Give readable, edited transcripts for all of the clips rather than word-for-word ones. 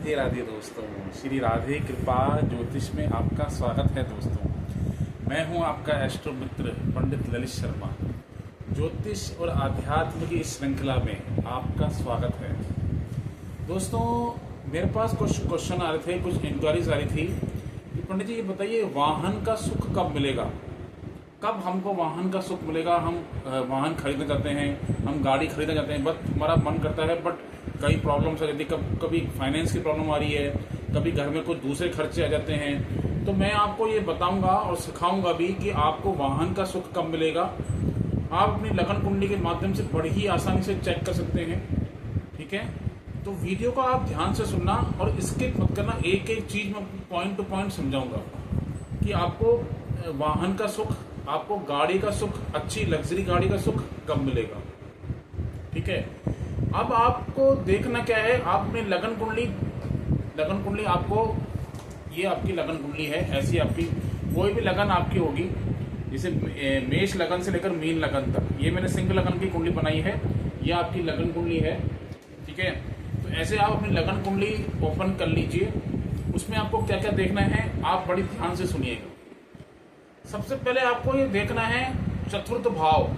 राधे राधे दोस्तों। श्री राधे कृपा ज्योतिष में आपका स्वागत है दोस्तों। मैं हूं आपका एस्ट्रो मित्र पंडित ललित शर्मा। ज्योतिष और आध्यात्म की इस श्रृंखला में आपका स्वागत है दोस्तों। मेरे पास कुछ क्वेश्चन आ रहे थे, कुछ इंक्वायरीज आ रही थी कि पंडित जी ये बताइए, वाहन का सुख कब मिलेगा, कब हमको वाहन का सुख मिलेगा। हम वाहन खरीदने जाते हैं, हम गाड़ी खरीदने जाते हैं, बट हमारा मन करता है, बट कई प्रॉब्लम्स आ जाती है। कभी फाइनेंस की प्रॉब्लम आ रही है, कभी घर में कुछ दूसरे खर्चे आ जाते हैं। तो मैं आपको ये बताऊंगा और सिखाऊंगा भी कि आपको वाहन का सुख कब मिलेगा। आप अपनी लगन कुंडली के माध्यम से बड़ी ही आसानी से चेक कर सकते हैं, ठीक है। तो वीडियो को आप ध्यान से सुनना और स्किप मत करना। एक एक चीज मैं पॉइंट टू पॉइंट समझाऊंगा कि आपको वाहन का सुख, आपको गाड़ी का सुख, अच्छी लग्जरी गाड़ी का सुख कब मिलेगा, ठीक है। अब आपको देखना क्या है, आपने लगन कुंडली आपको, ये आपकी लगन कुंडली है। ऐसी आपकी कोई भी लगन आपकी होगी, जैसे मेष लगन से लेकर मीन लगन तक, ये मैंने सिंह लगन की कुंडली बनाई है, ये आपकी लगन कुंडली है, ठीक है। तो ऐसे आप अपनी लगन कुंडली ओपन कर लीजिए। उसमें आपको क्या क्या देखना है, आप बड़ी ध्यान से सुनिएगा। सबसे पहले आपको ये देखना है चतुर्थ भाव,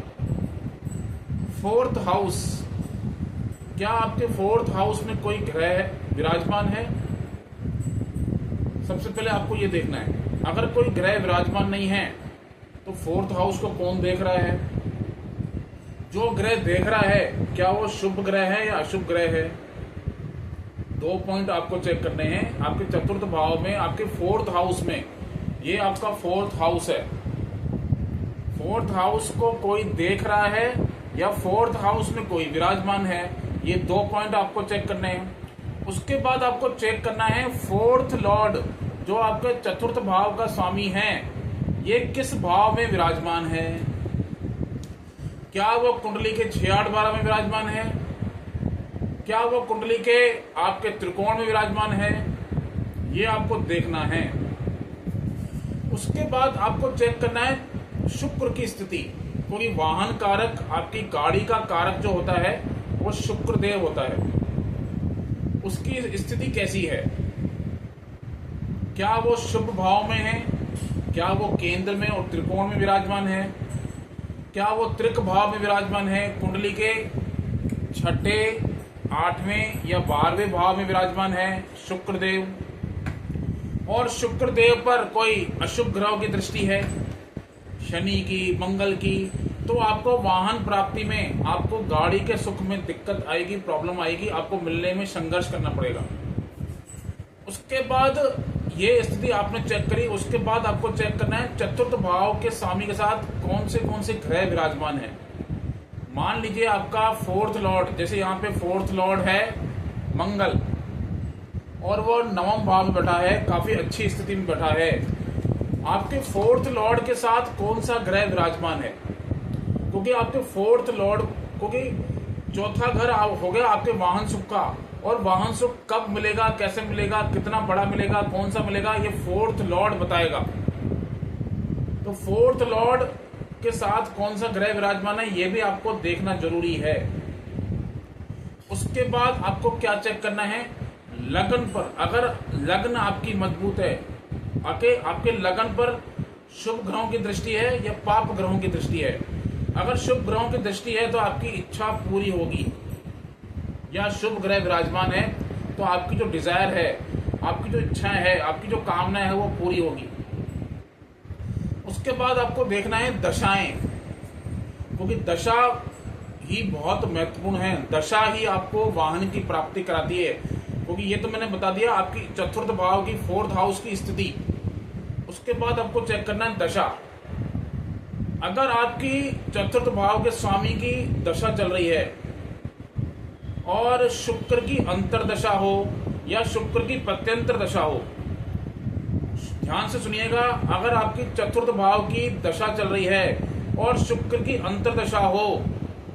फोर्थ हाउस। क्या आपके फोर्थ हाउस में कोई ग्रह विराजमान है? सबसे पहले आपको ये देखना है। अगर कोई ग्रह विराजमान नहीं है तो फोर्थ हाउस को कौन देख रहा है? जो ग्रह देख रहा है, क्या वो शुभ ग्रह है या अशुभ ग्रह है? दो पॉइंट आपको चेक करने हैं। आपके चतुर्थ भाव में, आपके फोर्थ हाउस में, ये आपका फोर्थ हाउस है। फोर्थ हाउस को कोई देख रहा है या फोर्थ हाउस में कोई विराजमान है, ये दो पॉइंट आपको चेक करने हैं। उसके बाद आपको चेक करना है फोर्थ लॉर्ड, जो आपके चतुर्थ भाव का स्वामी है, ये किस भाव में विराजमान है। क्या वो कुंडली के 6, 8, 12 में विराजमान है? क्या वो कुंडली के आपके त्रिकोण में विराजमान है? ये आपको देखना है। उसके बाद आपको चेक करना है शुक्र की स्थिति, क्योंकि वाहन कारक, आपकी गाड़ी का कारक जो होता है वो शुक्र देव होता है। उसकी स्थिति कैसी है? क्या वो शुभ भाव में है? क्या वो केंद्र में और त्रिकोण में विराजमान है? क्या वो त्रिक भाव में विराजमान है? कुंडली के 6, 8वें या 12वें भाव में विराजमान है शुक्रदेव। और शुक्रदेव पर कोई अशुभ ग्रहों की दृष्टि है, शनि की, मंगल की, तो आपको वाहन प्राप्ति में, आपको गाड़ी के सुख में दिक्कत आएगी, प्रॉब्लम आएगी, आपको मिलने में संघर्ष करना पड़ेगा। उसके बाद ये स्थिति आपने चेक करी। उसके बाद आपको चेक करना है चतुर्थ भाव के स्वामी के साथ कौन से ग्रह विराजमान है। मान लीजिए आपका फोर्थ लॉर्ड, जैसे यहाँ पे फोर्थ लॉर्ड है मंगल, और वो 9वें भाव में बैठा है, काफी अच्छी स्थिति में बैठा है। आपके फोर्थ लॉर्ड के साथ कौन सा ग्रह विराजमान है? क्योंकि आपके फोर्थ लॉर्ड, क्योंकि चौथा घर हो गया आपके वाहन सुख का, और वाहन सुख कब मिलेगा, कैसे मिलेगा, कितना बड़ा मिलेगा, कौन सा मिलेगा, ये फोर्थ लॉर्ड बताएगा। तो फोर्थ लॉर्ड के साथ कौन सा ग्रह विराजमान है, ये भी आपको देखना जरूरी है। उसके बाद आपको क्या चेक करना है, लगन पर, अगर लग्न आपकी मजबूत है, आपके लगन पर शुभ ग्रहों की दृष्टि है या पाप ग्रहों की दृष्टि है। अगर शुभ ग्रहों की दृष्टि है तो आपकी इच्छा पूरी होगी, या शुभ ग्रह विराजमान है तो आपकी जो डिजायर है, आपकी जो इच्छाएं है, आपकी जो कामना है वो पूरी होगी। उसके बाद आपको देखना है दशाएं, क्योंकि दशा ही बहुत महत्वपूर्ण है। दशा ही आपको वाहन की प्राप्ति कराती है, क्योंकि ये तो मैंने बता दिया आपकी चतुर्थ भाव की, फोर्थ हाउस की स्थिति। उसके बाद आपको चेक करना है दशा। अगर आपकी चतुर्थ भाव के स्वामी की दशा चल रही है और शुक्र की अंतरदशा हो या शुक्र की प्रत्यंतर दशा हो, ध्यान से सुनिएगा। अगर आपकी चतुर्थ भाव की दशा चल रही है और शुक्र की अंतरदशा हो,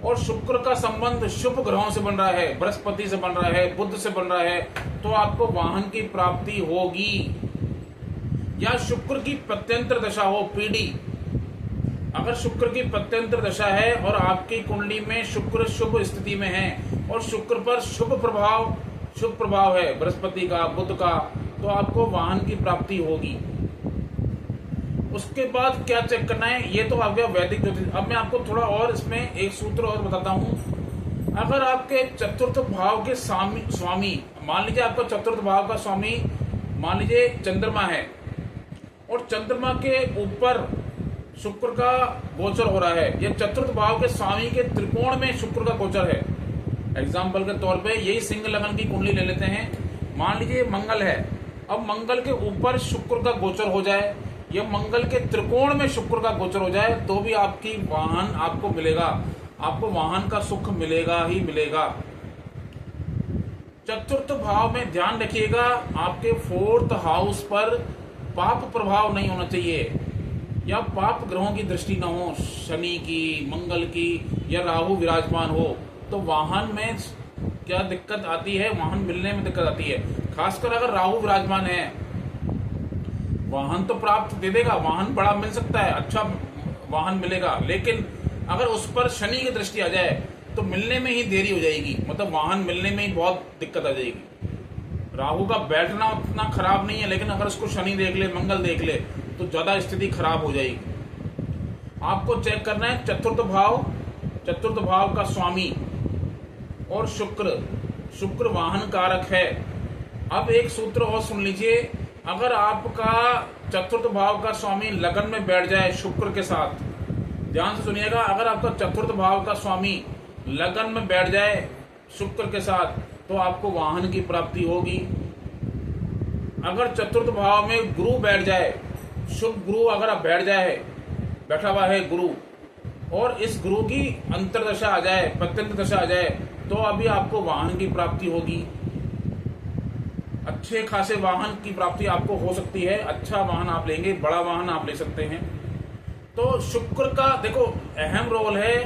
और शुक्र का संबंध शुभ ग्रहों से बन रहा है, बृहस्पति से बन रहा है, बुध से बन रहा है, तो आपको वाहन की प्राप्ति होगी। या शुक्र की प्रत्यंतर दशा हो, पीढ़ी, अगर शुक्र की प्रत्यंतर दशा है और आपकी कुंडली में शुक्र शुभ स्थिति में है और शुक्र पर शुभ प्रभाव, शुभ प्रभाव है बृहस्पति का, बुध का, तो आपको वाहन की प्राप्ति होगी। उसके बाद क्या चेक करना है, ये तो आ गया वैदिक ज्योतिष। अब मैं आपको थोड़ा और इसमें एक सूत्र और बताता हूं। अगर आपके चतुर्थ भाव के स्वामी मान लीजिए आपका चतुर्थ भाव का स्वामी मान लीजिए चंद्रमा है और चंद्रमा के ऊपर शुक्र का गोचर हो रहा है, या चतुर्थ भाव के स्वामी के त्रिकोण में शुक्र का गोचर है। एग्जाम्पल के तौर पे यही सिंह लगन की कुंडली ले लेते हैं। मान लीजिए मंगल है, अब मंगल के ऊपर शुक्र का गोचर हो जाए या मंगल के त्रिकोण में शुक्र का गोचर हो जाए तो भी आपकी वाहन आपको मिलेगा, आपको वाहन का सुख मिलेगा ही मिलेगा। चतुर्थ भाव में ध्यान रखिएगा, आपके फोर्थ हाउस पर पाप प्रभाव नहीं होना चाहिए या पाप ग्रहों की दृष्टि न हो, शनि की, मंगल की या राहु विराजमान हो, तो वाहन में क्या दिक्कत आती है, वाहन मिलने में दिक्कत आती है। खासकर अगर राहु विराजमान है, वाहन तो प्राप्त दे देगा, वाहन बड़ा मिल सकता है, अच्छा वाहन मिलेगा, लेकिन अगर उस पर शनि की दृष्टि आ जाए तो मिलने में ही देरी हो जाएगी, मतलब वाहन मिलने में ही बहुत दिक्कत आ जाएगी। राहु का बैठना उतना खराब नहीं है, लेकिन अगर उसको शनि देख ले, मंगल देख ले तो ज्यादा स्थिति खराब हो जाएगी। आपको चेक करना है चतुर्थ भाव का स्वामी और शुक्र वाहन कारक है। अब एक सूत्र और सुन लीजिए, अगर आपका चतुर्थ भाव का स्वामी लगन में बैठ जाए शुक्र के साथ, ध्यान से सुनिएगा, अगर आपका चतुर्थ भाव का स्वामी लगन में बैठ जाए शुक्र के साथ तो आपको वाहन की प्राप्ति होगी। अगर चतुर्थ भाव में गुरु बैठ जाए, शुभ गुरु अगर आप बैठा हुआ है गुरु, और इस गुरु की अंतरदशा आ जाए, प्रत्यंत दशा आ जाए, तो अभी आपको वाहन की प्राप्ति होगी। अच्छे खासे वाहन की प्राप्ति आपको हो सकती है, अच्छा वाहन आप लेंगे, बड़ा वाहन आप ले सकते हैं। तो शुक्र का देखो अहम रोल है।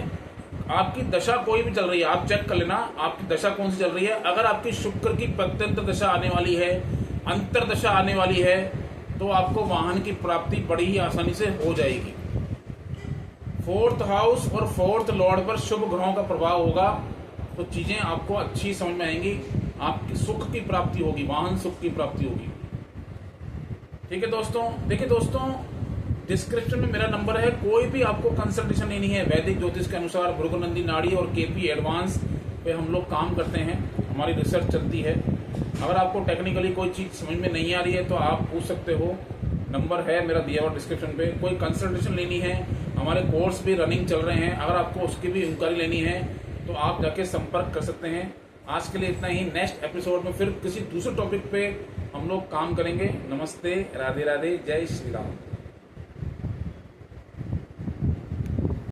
आपकी दशा कोई भी चल रही है, आप चेक कर लेना आपकी दशा कौन सी चल रही है। अगर आपकी शुक्र की प्रत्यंत दशा आने वाली है, अंतर दशा आने वाली है, तो आपको वाहन की प्राप्ति बड़ी ही आसानी से हो जाएगी। फोर्थ हाउस और फोर्थ लॉर्ड पर शुभ ग्रहों का प्रभाव होगा तो चीजें आपको अच्छी समझ में आएंगी, आपकी सुख की प्राप्ति होगी, वाहन सुख की प्राप्ति होगी। ठीक है दोस्तों, देखिए दोस्तों डिस्क्रिप्शन में मेरा नंबर है, कोई भी आपको कंसल्टेशन लेनी है वैदिक ज्योतिष के अनुसार, भृगुनंदी नाड़ी और केपी एडवांस पे हम लोग काम करते हैं, हमारी रिसर्च चलती है। अगर आपको टेक्निकली कोई चीज समझ में नहीं आ रही है तो आप पूछ सकते हो, नंबर है मेरा दिया हुआ डिस्क्रिप्शन पे। कोई कंसल्टेशन लेनी है, हमारे कोर्स भी रनिंग चल रहे हैं, अगर आपको उसकी भी इंक्वायरी लेनी है तो आप जाके संपर्क कर सकते हैं। आज के लिए इतना ही, नेक्स्ट एपिसोड में फिर किसी दूसरे टॉपिक पे हम लोग काम करेंगे। नमस्ते, राधे राधे, जय श्री राम।